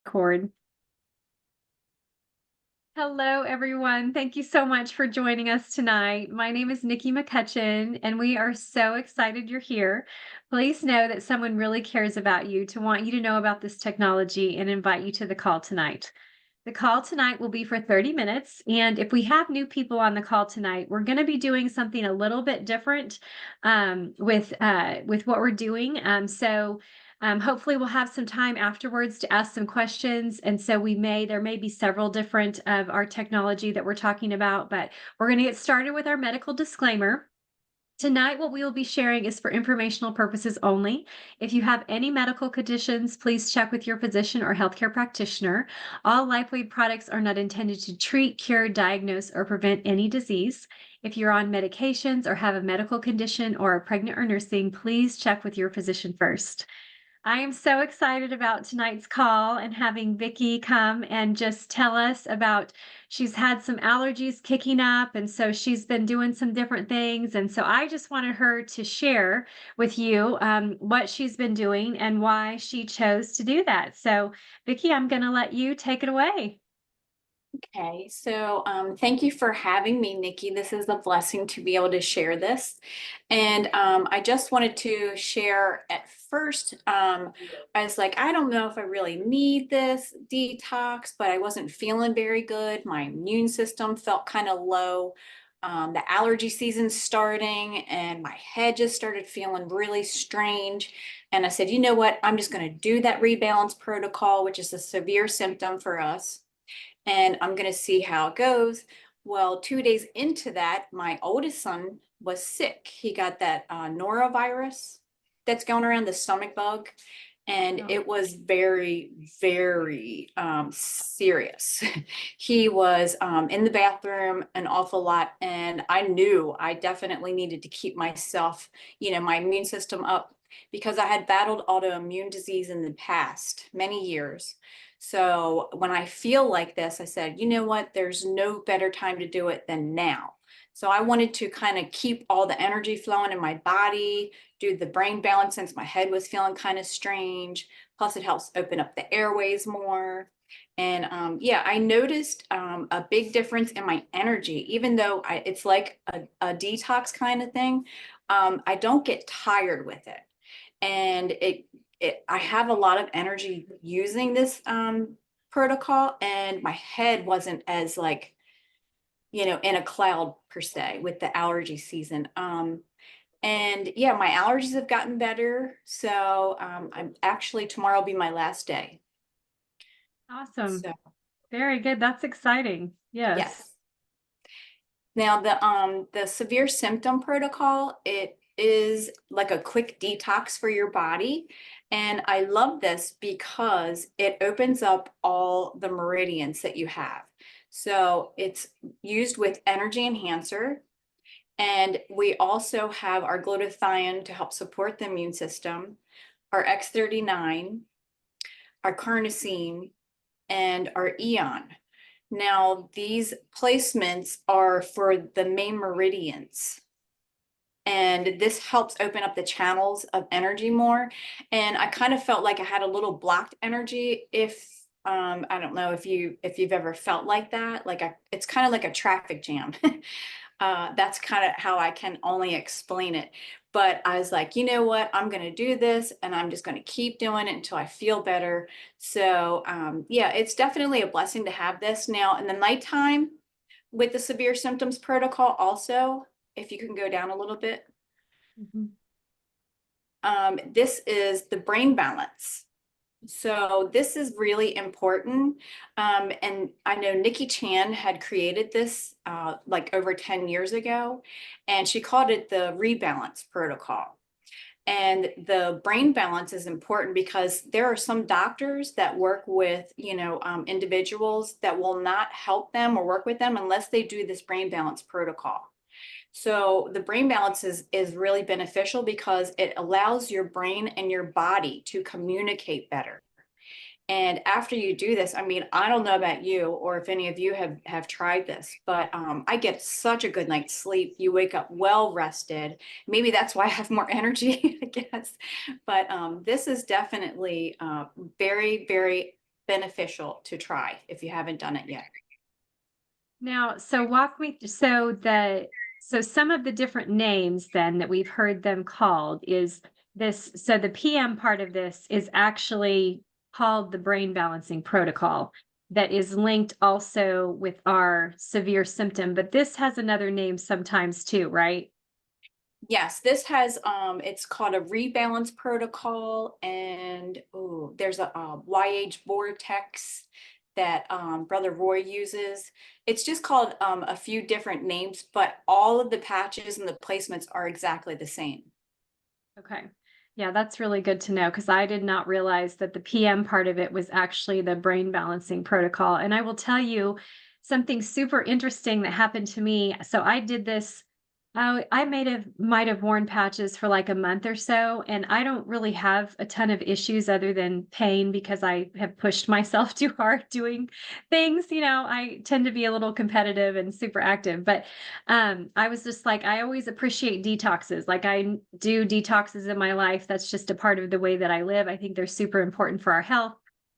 Record. Hello, everyone. Thank you so much for joining us tonight. My name is Nikki McCutchen, and we are so excited you're here. Please know that someone really cares about you to want you to know about this technology and invite you to the call tonight. The call tonight will be for 30 minutes. And if we have new people on the call tonight, we're going to be doing something a little bit different with what we're doing. Hopefully we'll have some time afterwards to ask some questions. And so there may be several different of our technology that we're talking about, but we're going to get started with our medical disclaimer. Tonight, what we will be sharing is for informational purposes only. If you have any medical conditions, please check with your physician or healthcare practitioner. All LifeWave products are not intended to treat, cure, diagnose, or prevent any disease. If you're on medications or have a medical condition or are pregnant or nursing, please check with your physician first. I am so excited about tonight's call and having Vickie come and just tell us about she's had some allergies kicking up, and so she's been doing some different things. And so I just wanted her to share with you what she's been doing and why she chose to do that. So, Vickie, I'm going to let you take it away. Okay, so thank you for having me, Nikki. This is a blessing to be able to share this. And I just wanted to share at first, I was like, I don't know if I really need this detox, but I wasn't feeling very good. My immune system felt kind of low. The allergy season's starting and my head just started feeling really strange. And I said, you know what? I'm just going to do that rebalance protocol, which is a severe symptom for us, and I'm going to see how it goes. Well, 2 days into that, my oldest son was sick. He got that norovirus that's going around, the stomach bug, and it was very, very serious. He was in the bathroom an awful lot, and I knew I definitely needed to keep myself, my immune system up, because I had battled autoimmune disease in the past, many years. So when I feel like this, I said, you know what, there's no better time to do it than now. So I wanted to kind of keep all the energy flowing in my body, do the brain balance since my head was feeling kind of strange. Plus it helps open up the airways more. And yeah, I noticed a big difference in my energy, even though it's like a detox kind of thing. I don't get tired with it. And I have a lot of energy using this protocol, and my head wasn't as like, in a cloud per se with the allergy season. And yeah, my allergies have gotten better. So I'm actually, tomorrow will be my last day. Awesome. So Very good. That's exciting. Yes. yes. Now the severe symptom protocol, it is like a quick detox for your body. And I love this because it opens up all the meridians that you have. So it's used with energy enhancer. And we also have our glutathione to help support the immune system, our X39, our carnosine, and our Eon. Now, these placements are for the main meridians, and this helps open up the channels of energy more. And I kind of felt like I had a little blocked energy. If I don't know if you've ever felt like that, it's kind of like a traffic jam. That's kind of how I can only explain it. But I was like, you know what? I'm going to do this, and I'm just going to keep doing it until I feel better. So yeah, it's definitely a blessing to have this. Now in the nighttime with the severe symptoms protocol also, if you can go down a little bit, this is the brain balance. So this is really important. And I know Nikki Chan had created this like over 10 years ago, and she called it the rebalance protocol. And the brain balance is important because there are some doctors that work with, individuals that will not help them or work with them unless they do this brain balance protocol. So the brain balance is really beneficial because it allows your brain and your body to communicate better. And after you do this, I mean, I don't know about you or if any of you have tried this, but I get such a good night's sleep. You wake up well rested. Maybe that's why I have more energy, I guess. But this is definitely very, very beneficial to try if you haven't done it yet. Now, so walk me so some of the different names then that we've heard them called is this, so the PM part of this is actually called the brain balancing protocol that is linked also with our severe symptom, but this has another name sometimes too, right? Yes, this has it's called a rebalance protocol, and oh, there's a YH vortex that Brother Roy uses. It's just called a few different names, but all of the patches and the placements are exactly the same. Okay. Yeah, that's really good to know because I did not realize that the PM part of it was actually the brain balancing protocol. And I will tell you something super interesting that happened to me. So I did this. I might have worn patches for like a month or so, and I don't really have a ton of issues other than pain because I have pushed myself too hard doing things. I tend to be a little competitive and super active, but I was just like, I always appreciate detoxes. Like do detoxes in my life. That's just a part of the way that I live. I think they're super important for our health.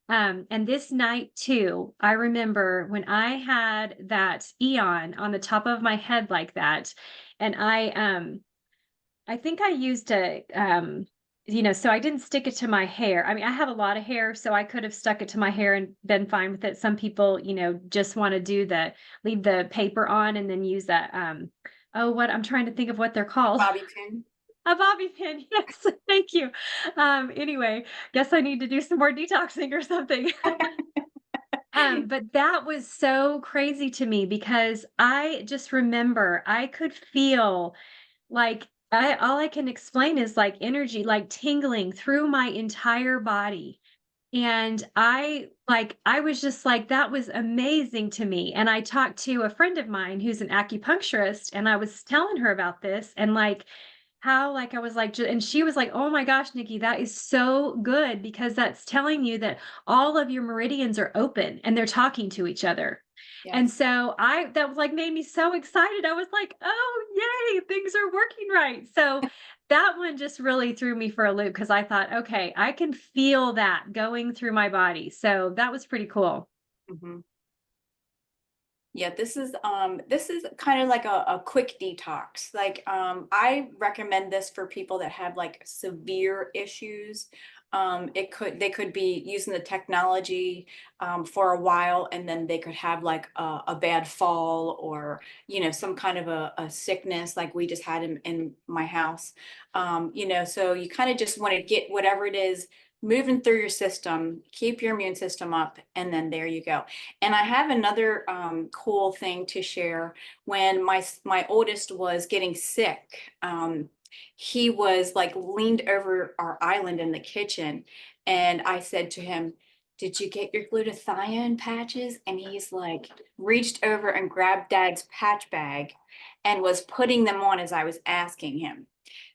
And this night too, I remember when I had that eon on the top of my head like that, and I think I used so I didn't stick it to my hair. I mean, I have a lot of hair, so I could have stuck it to my hair and been fine with it. Some people, just want to leave the paper on and then use that what I'm trying to think of what they're called. Bobby pin. A bobby pin. Yes, thank you. Anyway, guess I need to do some more detoxing or something. But that was so crazy to me because I just remember I could feel like all I can explain is like energy, like tingling through my entire body. And I was just like, that was amazing to me. And I talked to a friend of mine who's an acupuncturist, and I was telling her about this and like how like I was like, and she was like, "Oh my gosh, Nikki, that is so good because that's telling you that all of your meridians are open and they're talking to each other." And Yes. so that was like made me so excited. I was like, "Oh, yay, things are working right." So that one just really threw me for a loop because I thought, "Okay, I can feel that going through my body." So that was pretty cool. Mhm. Yeah, this is kind of like a quick detox. Like I recommend this for people that have like severe issues. They could be using the technology for a while, and then they could have like a bad fall, or some kind of a sickness like we just had in my house. So you kind of just want to get whatever it is moving through your system, keep your immune system up, and then there you go. And I have another cool thing to share. When my oldest was getting sick, he was like leaned over our island in the kitchen, and I said to him, "Did you get your glutathione patches?" And he's like reached over and grabbed Dad's patch bag and was putting them on as I was asking him.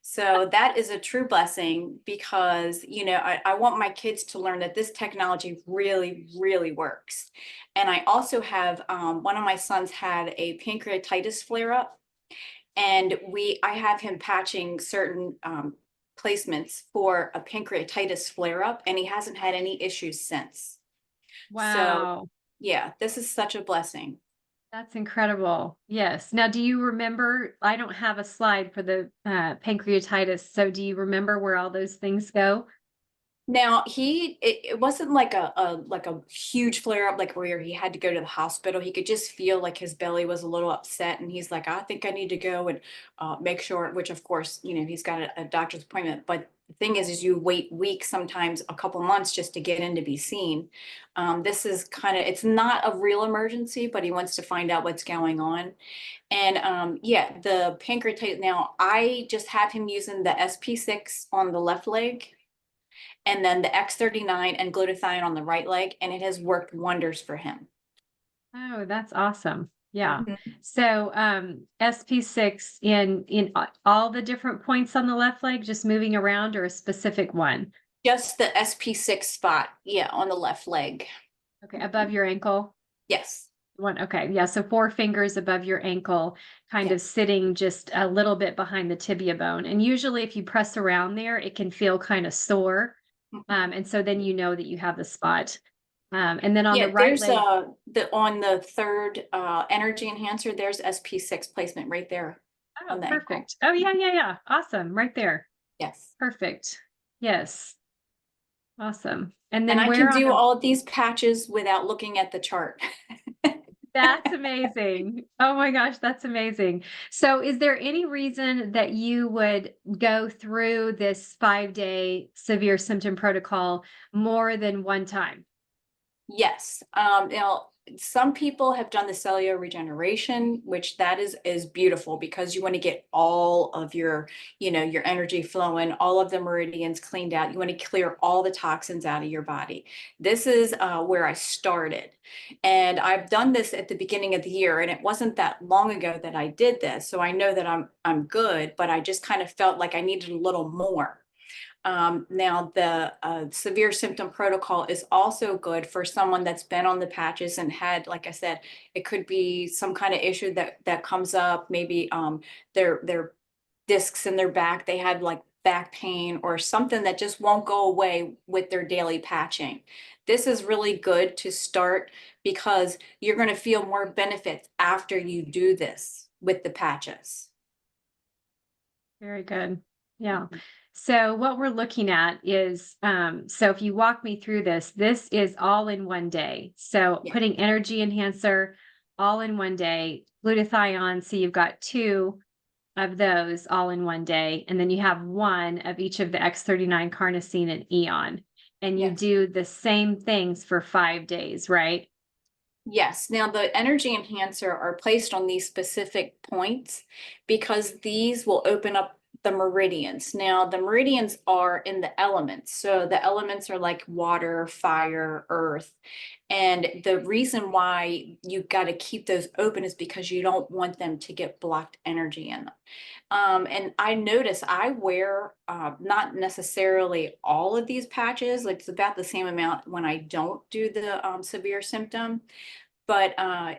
So that is a true blessing because, I want my kids to learn that this technology really, really works. And I also have one of my sons had a pancreatitis flare up, and I have him patching certain placements for a pancreatitis flare up, and he hasn't had any issues since. So Wow. yeah, this is such a blessing. That's incredible. Yes. Now, do you remember? I don't have a slide for the pancreatitis. So, do you remember where all those things go? Now it wasn't like a huge flare up like where he had to go to the hospital. He could just feel like his belly was a little upset, and he's like, "I think I need to go and make sure." Which of course, he's got a doctor's appointment. But the thing is you wait weeks, sometimes a couple months, just to get in to be seen. This is it's not a real emergency, but he wants to find out what's going on. And yeah, the pancreatitis. Now I just have him using the SP6 on the left leg, and then the X39 and glutathione on the right leg, and it has worked wonders for him. Oh, that's awesome. Yeah. Mhm. So, SP6 in all the different points on the left leg, just moving around or a specific one? Just the SP6 spot, yeah, on the left leg. Okay, above Mhm. your ankle. Yes, One. Okay. Yeah. So four fingers above your ankle, kind of yes. sitting just a little bit behind the tibia bone. And usually if you press around there, it can feel kind of sore. Mhm. And so then you know that you have the spot. And then on the Yeah, right there's leg, on the third energy enhancer, there's SP6 placement right there oh, on the ankle. perfect. Oh, yeah, yeah, yeah. Awesome. Right there. Yes. Perfect. Yes. Awesome. And And then I can where on do the all of these patches without looking at the chart. That's amazing. Oh my gosh, that's amazing. So is there any reason that you would go through this 5-day severe symptom protocol more than one time? Yes. Some people have done the cellular regeneration, which that is beautiful because you want to get all of your, your energy flowing, all of the meridians cleaned out. You want to clear all the toxins out of your body. This is where I started, and I've done this at the beginning of the year, and it wasn't that long ago that I did this, so I know that I'm good, but I just kind of felt like I needed a little more. Now, the severe symptom protocol is also good for someone that's been on the patches and had, like I said, it could be some kind of issue that comes up. Maybe their discs in their back, they had like back pain or something that just won't go away with their daily patching. This is really good to start because you're going to feel more benefits after you do this with the patches. Very good. Yeah. So what we're looking at is, so if you walk me through this, this is all in one day. So Yeah. putting energy enhancer all in one day, glutathione. So you've got two of those all in one day. And then you have one of each of the X39 carnosine and eon. And you Yes. do the same things for 5 days, right? Yes. Now, the energy enhancer are placed on these specific points because these will open up the meridians. Now, the meridians are in the elements. So the elements are like water, fire, earth. And the reason why you got to keep those open is because you don't want them to get blocked energy in them. And I notice I wear not necessarily all of these patches, like it's about the same amount when I don't do the severe symptom, but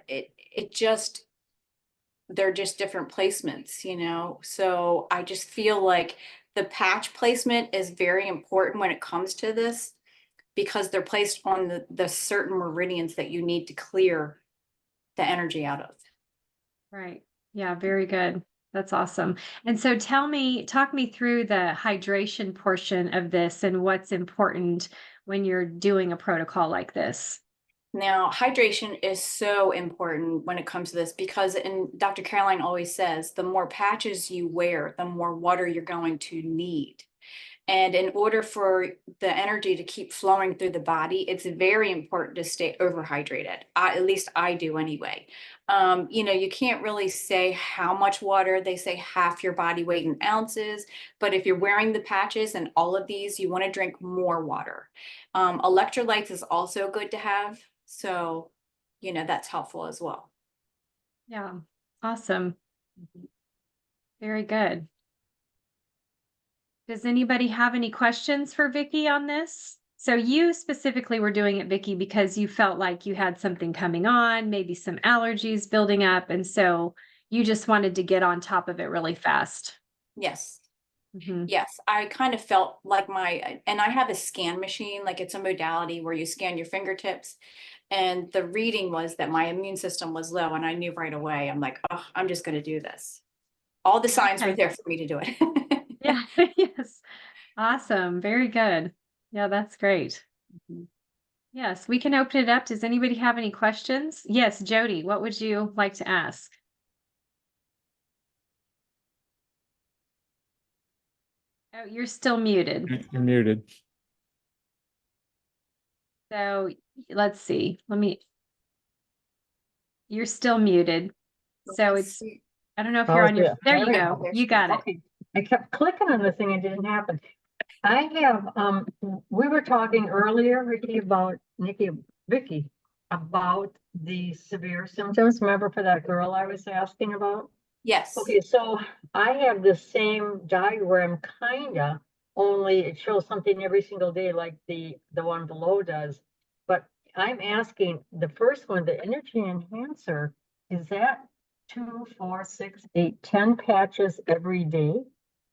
it just they're just different placements, so I just feel like the patch placement is very important when it comes to this because they're placed on the certain meridians that you need to clear the energy out of. Right. Yeah, very good. That's awesome. And so talk me through the hydration portion of this and what's important when you're doing a protocol like this. Now, hydration is so important when it comes to this because, and Dr. Caroline always says, the more patches you wear, the more water you're going to need. And in order for the energy to keep flowing through the body, it's very important to stay overhydrated. At least I do anyway. You can't really say how much water. They say half your body weight in ounces. But if you're wearing the patches and all of these, you want to drink more water. Electrolytes is also good to have. So, that's helpful as well. Yeah. Awesome. Mhm. Very good. Does anybody have any questions for Vickie on this? So you specifically were doing it, Vickie, because you felt like you had something coming on, maybe some allergies building up, and so you just wanted to get on top of it really fast. Yes. Mhm. Yes, I kind of felt like and I have a scan machine, like it's a modality where you scan your fingertips. And the reading was that my immune system was low, and I knew right away. I'm like, oh, I'm just going to do this. All the signs were Okay. there for me to do it. Yeah. Yes. Awesome. Very good. Yeah, that's great. Mhm. Yes, we can open it up. Does anybody have any questions? Yes, Jody, what would you like to ask? Oh, you're still muted. You're muted. So let's see. You're still muted. So Let's it's, see. I don't know if you're Oh, on your, yeah. there There you we go. go. There You she got is. it. Okay. I kept clicking on the thing, it didn't happen. I have, we were talking earlier, Vickie, about the severe symptoms. Remember for that girl I was asking about? Yes. Okay, so I have the same diagram, kinda, only it shows something every single day like the one below does. But I'm asking, the first one, the energy enhancer, is that 2, 4, 6, 8, 10 patches every day?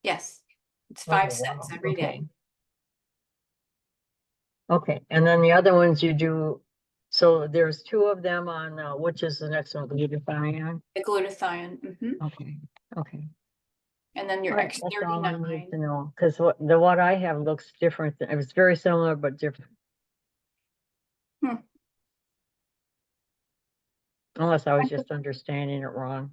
Yes. It's Oh, 5 sets wow. every day. Okay. Okay, and then the other ones you do So there's two of them on, which is the next one, glutathione? The glutathione, Okay, okay. and then your All right, that's all I need X39. to know, because what I have looks different. It was very similar, but different. Hmm. Unless I was just understanding it wrong.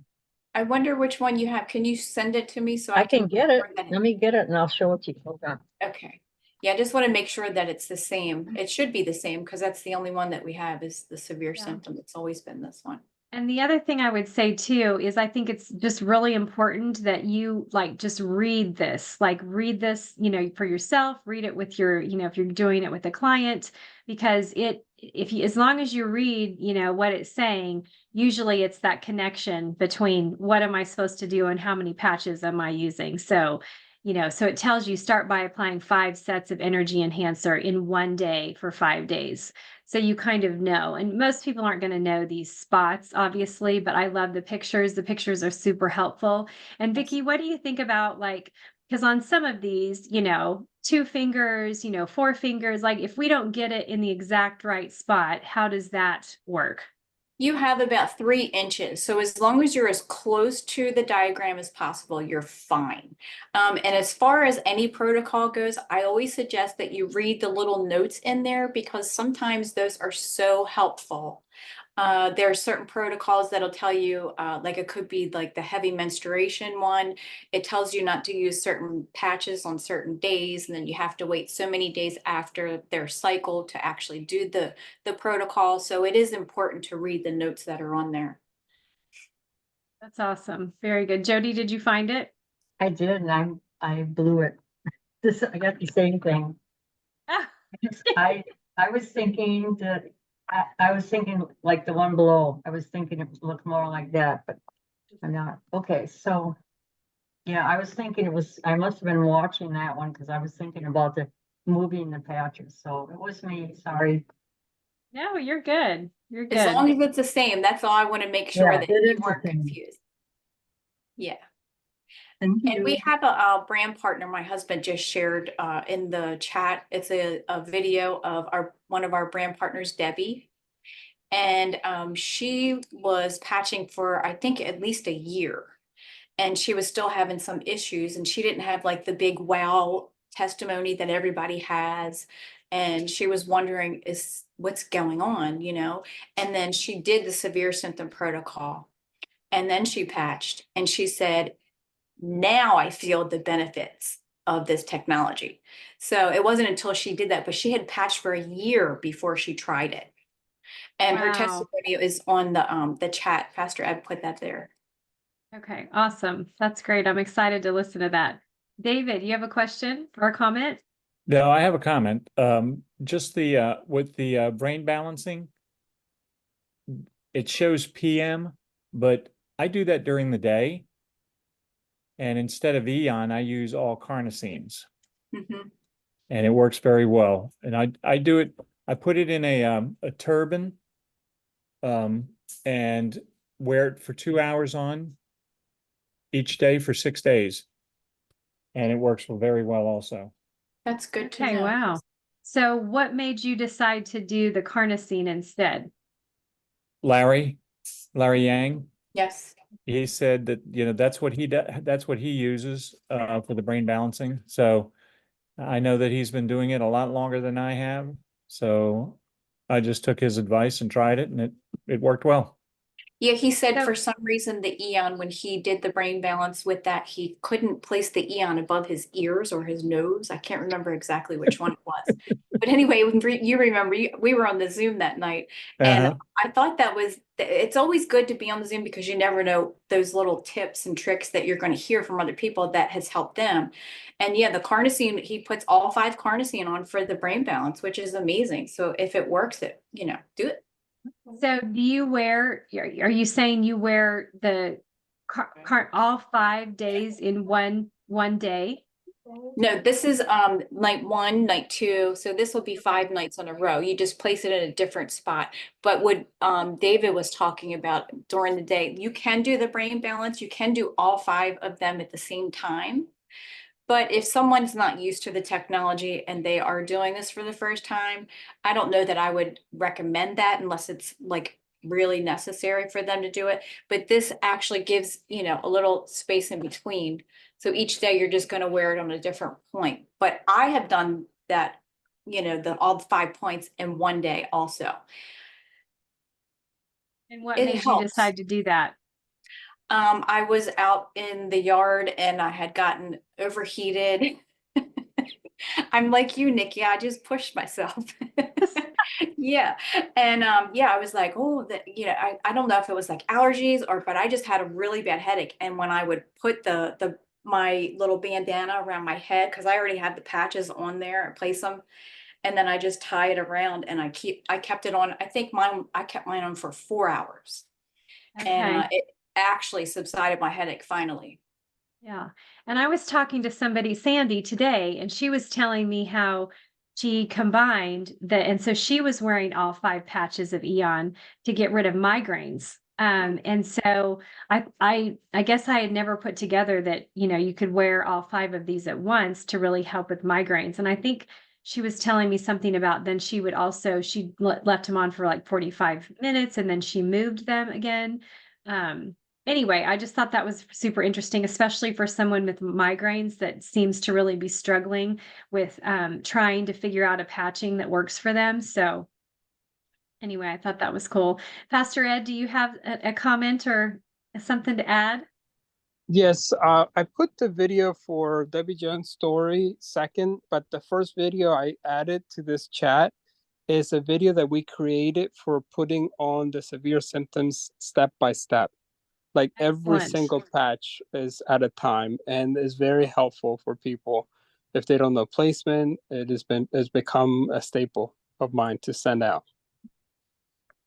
I wonder which one you have. Can you send it to me so I I can get make it. sure that Let me get it and I'll show it to you. Hold on. okay. Yeah, I just want to make sure that it's the same. It should be the same because that's the only one that we have is the severe Yeah. symptom. It's always been this one. And the other thing I would say too is I think it's just really important that you like just read this, for yourself, read it with your, if you're doing it with a client, because as long as you read, what it's saying, usually it's that connection between what am I supposed to do and how many patches am I using. So, so it tells you start by applying 5 sets of energy enhancer in one day for 5 days. So you kind of know, and most people aren't going to know these spots, obviously, but I love the pictures. The pictures are super helpful. And Vickie, what do you think about because on some of these, 2 fingers, 4 fingers, like if we don't get it in the exact right spot, how does that work? You have about 3 inches. So as long as you're as close to the diagram as possible, you're fine. And as far as any protocol goes, I always suggest that you read the little notes in there because sometimes those are so helpful. There are certain protocols that'll tell you, like it could be like the heavy menstruation one. It tells you not to use certain patches on certain days, and then you have to wait so many days after their cycle to actually do the protocol. So it is important to read the notes that are on there. That's awesome. Very good. Jody, did you find it? I did, and I blew it. I got the same thing. Ah, I was thinking that, I was thinking like the one below. I was thinking it looked more like that, but I'm not. Okay, so, yeah, I was thinking I must have been watching that one because I was thinking about moving the patches. So it was me, sorry. no, you're good. You're As good. long as it's the same, that's all I want to make sure Yeah, that it you is the weren't same. confused. Yeah. Thank And we you. have a brand partner my husband just shared in the chat. It's a video of one of our brand partners, Debbie. And she was patching for, I think, at least a year. And she was still having some issues. And she didn't have like the big wow testimony that everybody has. And she was wondering, what's going on, And then she did the severe symptom protocol. And then she patched and she said, now I feel the benefits of this technology. So it wasn't until she did that, but she had patched for a year before she tried it. And her Wow. testimony is on the chat. Pastor Ed put that there. Okay, awesome. That's great. I'm excited to listen to that. David, you have a question or a comment? No, I have a comment. Just with the brain balancing, it shows PM, but I do that during the day. And instead of Eon, I use all carnosines. Mhm. And it works very well. And I do it, I put it in a turban, and wear it for 2 hours on each day for 6 days. And it works very well also. That's good to Okay, know. wow. So what made you decide to do the carnosine instead? Larry Yang, Yes. he said that, that's what that's what he uses for the brain balancing. So I know that he's been doing it a lot longer than I have. So I just took his advice and tried it, and it worked well. Yeah, he said So- for some reason the Eon, when he did the brain balance with that, he couldn't place the Eon above his ears or his nose. I can't remember exactly which one it was. But anyway, you remember, we were on the Zoom that night, and Uh-huh. I thought it's always good to be on the Zoom because you never know those little tips and tricks that you're going to hear from other people that has helped them. And yeah, the carnosine, he puts all 5 carnosine on for the brain balance, which is amazing. So if it works, do it. So do you are you saying you wear the all 5 days in one day? No, this is night 1, night 2. So this will be 5 nights in a row. You just place it in a different spot. But what David was talking about during the day, you can do the brain balance. You can do all 5 of them at the same time. But if someone's not used to the technology and they are doing this for the first time, I don't know that I would recommend that unless it's like really necessary for them to do it. But this actually gives, you know, a little space in between. So each day you're just going to wear it on a different point. But I have done that, you know, all 5 points in one day also. And what It made you helps. decide to do that? I was out in the yard and I had gotten overheated. I'm like you, Nikki, I just pushed myself. Yeah. And yeah, I was like, oh, that, you know, I don't know if it was like allergies or, but I just had a really bad headache. And when I would put my little bandana around my head, because I already had the patches on there and place them, and then I just tie it around and I kept it on. I kept mine on for 4 hours. And Okay. it actually subsided my headache finally. Yeah. And I was talking to somebody, Sandy, today, and she was telling me how she combined and so she was wearing all 5 patches of Eon to get rid of migraines. And so I guess I had never put together that, you know, you could wear all 5 of these at once to really help with migraines. And I think she was telling me something about then she would also, she left them on for like 45 minutes and then she moved them again. Anyway, I just thought that was super interesting, especially for someone with migraines that seems to really be struggling with trying to figure out a patching that works for them. So anyway, I thought that was cool. Pastor Ed, do you have a comment or something to add? Yes, I put the video for Debbie Jones' story second, but the first video I added to this chat is a video that we created for putting on the severe symptoms step by step. Like every Excellent. single patch is at a time and is very helpful for people. If they don't know placement, it's become a staple of mine to send out.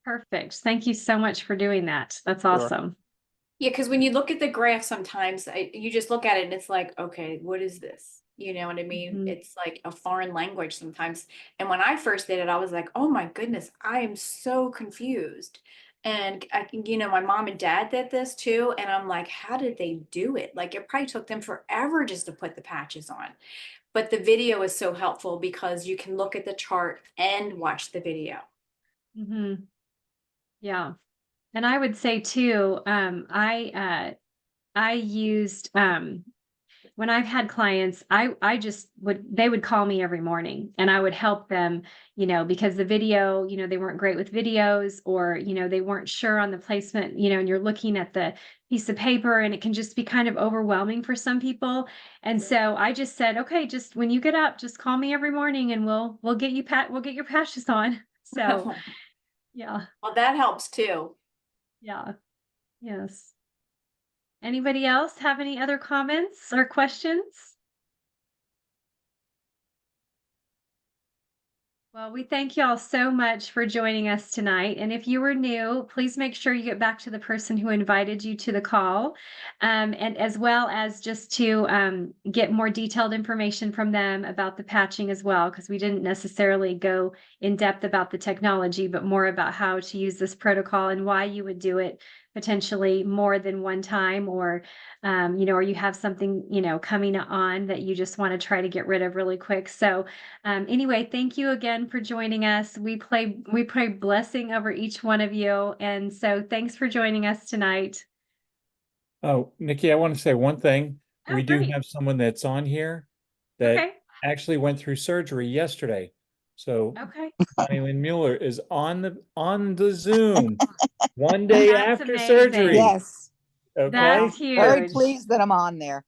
Perfect. Thank you so much for doing that. That's Sure. awesome. Yeah, because when you look at the graph, sometimes you just look at it and it's like, okay, what is this? You know what I mean? Mhm. It's like a foreign language sometimes. And when I first did it, I was like, oh my goodness, I am so confused. And I can, you know, my mom and dad did this too. And I'm like, how did they do it? Like it probably took them forever just to put the patches on. But the video is so helpful because you can look at the chart and watch the video. Mhm. Yeah. And I would say too, I used when I've had clients, I just they would call me every morning and I would help them, you know, because the video, you know, they weren't great with videos or, you know, they weren't sure on the placement, you know, and you're looking at the piece of paper and it can just be kind of overwhelming for some people. And so I just said, okay, just when you get up, just call me every morning and we'll get we'll get your patches on. So yeah, Well, that helps too. yeah, yes. Anybody else have any other comments or questions? Well, we thank y'all so much for joining us tonight. And if you were new, please make sure you get back to the person who invited you to the call, and as well as just to get more detailed information from them about the patching as well, because we didn't necessarily go in depth about the technology, but more about how to use this protocol and why you would do it potentially more than one time, or you know, or you have something, you know, coming on that you just want to try to get rid of really quick. So anyway, thank you again for joining us. We pray blessing over each one of you. And so thanks for joining us tonight. Oh, Nikki, I want to say one thing. Oh, We do great. have someone that's on here that Okay. actually went through surgery yesterday. So Okay. Bonnie Lynn Mueller is on the Zoom one day That's after amazing. surgery. Yes, Okay. That's very huge. pleased that I'm on there.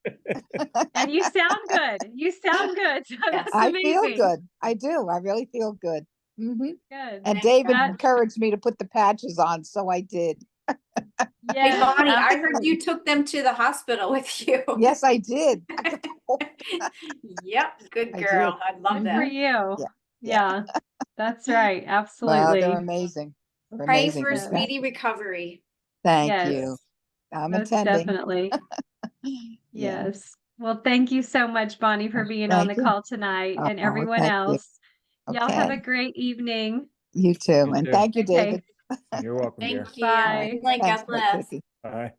And you sound good. You sound good. So Yes. that's I feel amazing. good. I do. I really feel good. Good. And David That- encouraged me to put the patches on, so I did. Hey, yes, Bonnie, I heard absolutely. you took them to the hospital with you. Yes, I did. Yep, good I girl. did. I love Good for that. you. Yeah. Yeah, that's right. Well, Absolutely. they're amazing. They're Pray amazing. for Yes. speedy recovery. Thank Yes. you. I'm Most attending. definitely. Yeah. Yes. Well, thank you so much, Bonnie, for being on the Thank you. call tonight, and Oh, everyone thank you. else. Y'all have a Okay. great evening. You too. You And too. thank you, Okay. David. You're welcome, dear. Thank you. Bye. Good night. Thanks, God bless. Vickie. Bye.